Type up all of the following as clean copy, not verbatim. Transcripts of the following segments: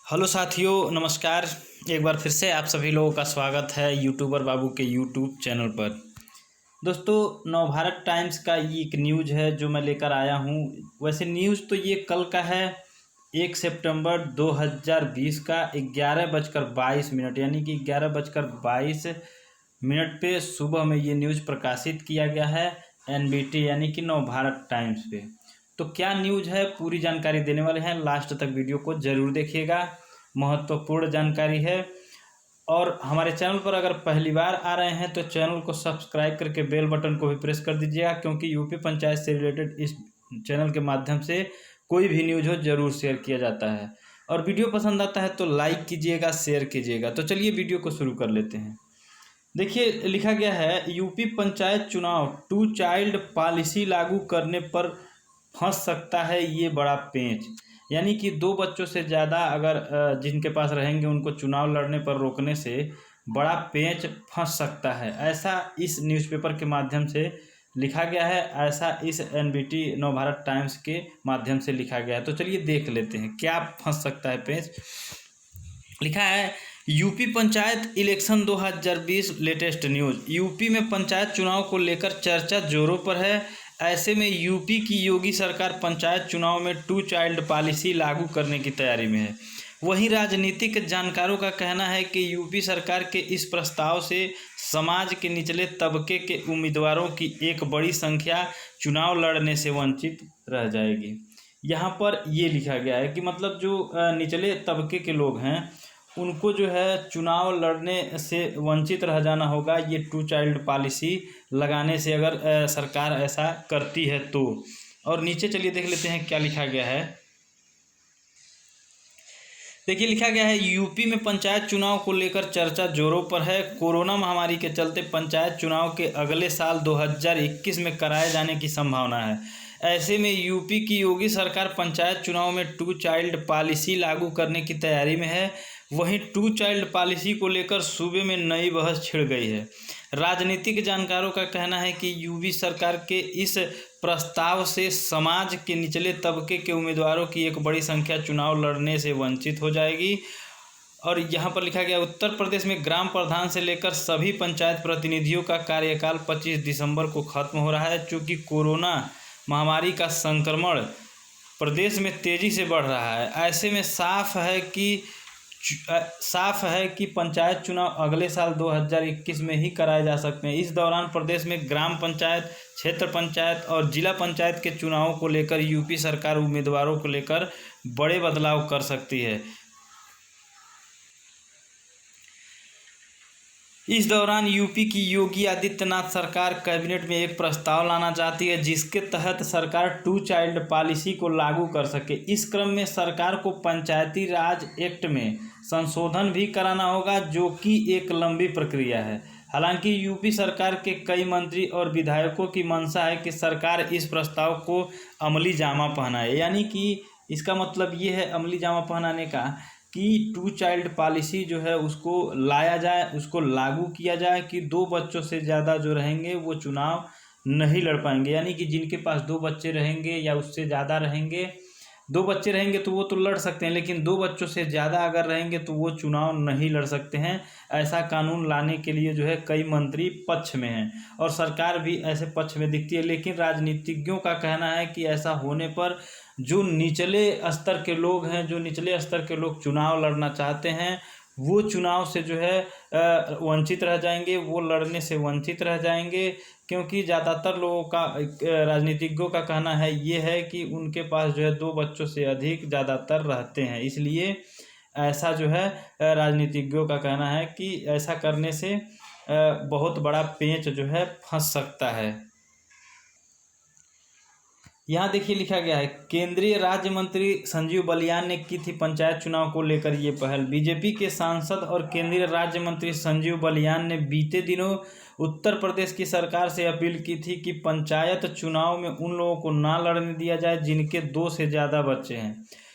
Hello साथियों, नमस्कार। एक बार फिर से आप सभी लोगों का स्वागत है यूट्यूबर बाबू के यूट्यूब चैनल पर। दोस्तों, नवभारत टाइम्स का ये एक न्यूज़ है जो मैं लेकर आया हूँ। वैसे न्यूज़ तो ये कल का है, 1 सितंबर 2020 का 11:22 यानी कि 11:22 पे सुबह में ये न्यूज़ प्रकाशित किया गया है एनबीटी यानी कि नवभारत टाइम्स पे। तो क्या न्यूज़ है, पूरी जानकारी देने वाले हैं। लास्ट तक वीडियो को जरूर देखिएगा, महत्वपूर्ण जानकारी है। और हमारे चैनल पर अगर पहली बार आ रहे हैं तो चैनल को सब्सक्राइब करके बेल बटन को भी प्रेस कर दीजिएगा, क्योंकि यूपी पंचायत से रिलेटेड इस चैनल के माध्यम से कोई भी न्यूज़ हो जरूर शेयर किया जाता है। और वीडियो पसंद आता है तो लाइक कीजिएगा, शेयर कीजिएगा। तो चलिए वीडियो को शुरू कर लेते हैं। देखिए, लिखा गया है यूपी पंचायत चुनाव 2 चाइल्ड पॉलिसी लागू करने पर फंस सकता है ये बड़ा पेंच। यानी कि 2 बच्चों से ज़्यादा अगर जिनके पास रहेंगे उनको चुनाव लड़ने पर रोकने से बड़ा पेंच फंस सकता है, ऐसा इस न्यूज़पेपर के माध्यम से लिखा गया है। ऐसा इस एनबीटी नवभारत टाइम्स के माध्यम से लिखा गया है। तो चलिए देख लेते हैं क्या फंस सकता है पेंच। लिखा है UP panchayat election 2020 latest news. UP में पंचायत चुनाव को लेकर चर्चा जोरों पर है। ऐसे में यूपी की योगी सरकार पंचायत चुनाव में 2 चाइल्ड पॉलिसी लागू करने की तैयारी में है। वहीं राजनीतिक जानकारों का कहना है कि यूपी सरकार के इस प्रस्ताव से समाज के निचले तबके के उम्मीदवारों की एक बड़ी संख्या चुनाव लड़ने से वंचित रह जाएगी। यहाँ पर ये लिखा गया है कि मतलब जो निचले तबके के लोग हैं उनको जो है चुनाव लड़ने से वंचित रह जाना होगा, ये 2 चाइल्ड पॉलिसी लगाने से, अगर सरकार ऐसा करती है तो। और नीचे चलिए देख लेते हैं क्या लिखा गया है। देखिए, लिखा गया है यूपी में पंचायत चुनाव को लेकर चर्चा जोरों पर है। कोरोना महामारी के चलते पंचायत चुनाव के अगले साल 2021 में कराए जाने की संभावना है। ऐसे में यूपी की योगी सरकार पंचायत चुनाव में 2 चाइल्ड पॉलिसी लागू करने की तैयारी में है। वहीं 2 चाइल्ड पॉलिसी को लेकर सूबे में नई बहस छिड़ गई है। राजनीतिक जानकारों का कहना है कि यूपी सरकार के इस प्रस्ताव से समाज के निचले तबके के उम्मीदवारों की एक बड़ी संख्या चुनाव लड़ने से वंचित हो जाएगी। और यहाँ पर लिखा गया उत्तर प्रदेश में ग्राम प्रधान से लेकर सभी पंचायत प्रतिनिधियों का कार्यकाल 25 दिसंबर को खत्म हो रहा है। चूँकि कोरोना महामारी का संक्रमण प्रदेश में तेज़ी से बढ़ रहा है, ऐसे में साफ है कि पंचायत चुनाव अगले साल 2021 में ही कराए जा सकते हैं। इस दौरान प्रदेश में ग्राम पंचायत, क्षेत्र पंचायत और जिला पंचायत के चुनावों को लेकर यूपी सरकार उम्मीदवारों को लेकर बड़े बदलाव कर सकती है। इस दौरान यूपी की योगी आदित्यनाथ सरकार कैबिनेट में एक प्रस्ताव लाना चाहती है जिसके तहत सरकार 2 चाइल्ड पॉलिसी को लागू कर सके। इस क्रम में सरकार को पंचायती राज एक्ट में संशोधन भी कराना होगा, जो कि एक लंबी प्रक्रिया है। हालांकि यूपी सरकार के कई मंत्री और विधायकों की मंशा है कि सरकार इस प्रस्ताव को अमली जामा पहनाए। यानी कि इसका मतलब ये है अमली जामा पहनाने का कि 2 चाइल्ड पॉलिसी जो है उसको लाया जाए, उसको लागू किया जाए कि 2 बच्चों से ज़्यादा जो रहेंगे वो चुनाव नहीं लड़ पाएंगे। यानी कि जिनके पास 2 बच्चे रहेंगे या उससे ज़्यादा रहेंगे, 2 बच्चे रहेंगे तो वो तो लड़ सकते हैं, लेकिन 2 बच्चों से ज़्यादा अगर रहेंगे तो वो चुनाव नहीं लड़ सकते हैं। ऐसा कानून लाने के लिए जो है कई मंत्री पक्ष में हैं और सरकार भी ऐसे पक्ष में दिखती है। लेकिन राजनीतिज्ञों का कहना है कि ऐसा होने पर जो निचले स्तर के लोग हैं, जो निचले स्तर के लोग चुनाव लड़ना चाहते हैं, वो चुनाव से जो है वंचित रह जाएंगे, वो लड़ने से वंचित रह जाएंगे। क्योंकि ज़्यादातर लोगों का, राजनीतिज्ञों का कहना है ये है कि उनके पास जो है 2 बच्चों से अधिक ज़्यादातर रहते हैं। इसलिए ऐसा जो है राजनीतिज्ञों का कहना है कि ऐसा करने से बहुत बड़ा पेंच जो है फंस सकता है। यहाँ देखिए लिखा गया है केंद्रीय राज्य मंत्री संजीव बलियान ने की थी पंचायत चुनाव को लेकर ये पहल। बीजेपी के सांसद और केंद्रीय राज्य मंत्री संजीव बलियान ने बीते दिनों उत्तर प्रदेश की सरकार से अपील की थी कि पंचायत चुनाव में उन लोगों को ना लड़ने दिया जाए जिनके 2 से ज़्यादा बच्चे हैं।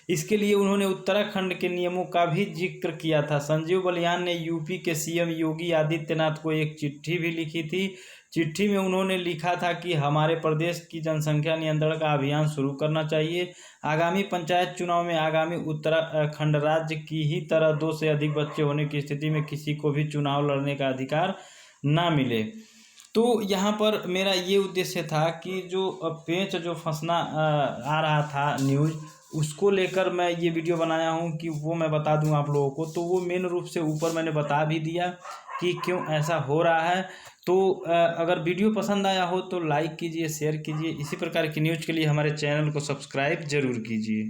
इसके लिए उन्होंने उत्तराखंड के नियमों का भी जिक्र किया था। संजीव बलियान ने यूपी के सीएम योगी आदित्यनाथ को एक चिट्ठी भी लिखी थी। चिट्ठी में उन्होंने लिखा था कि हमारे प्रदेश की जनसंख्या नियंत्रण का अभियान शुरू करना चाहिए। आगामी पंचायत चुनाव में आगामी उत्तराखंड राज्य की ही तरह 2 से अधिक बच्चे होने की स्थिति में किसी को भी चुनाव लड़ने का अधिकार ना मिले। तो यहाँ पर मेरा ये उद्देश्य था कि जो पेंच जो फंसना आ रहा था न्यूज़, उसको लेकर मैं ये वीडियो बनाया हूँ कि वो मैं बता दूँ आप लोगों को। तो वो मेन रूप से ऊपर मैंने बता भी दिया कि क्यों ऐसा हो रहा है। तो अगर वीडियो पसंद आया हो तो लाइक कीजिए, शेयर कीजिए। इसी प्रकार की न्यूज़ के लिए हमारे चैनल को सब्सक्राइब जरूर कीजिए।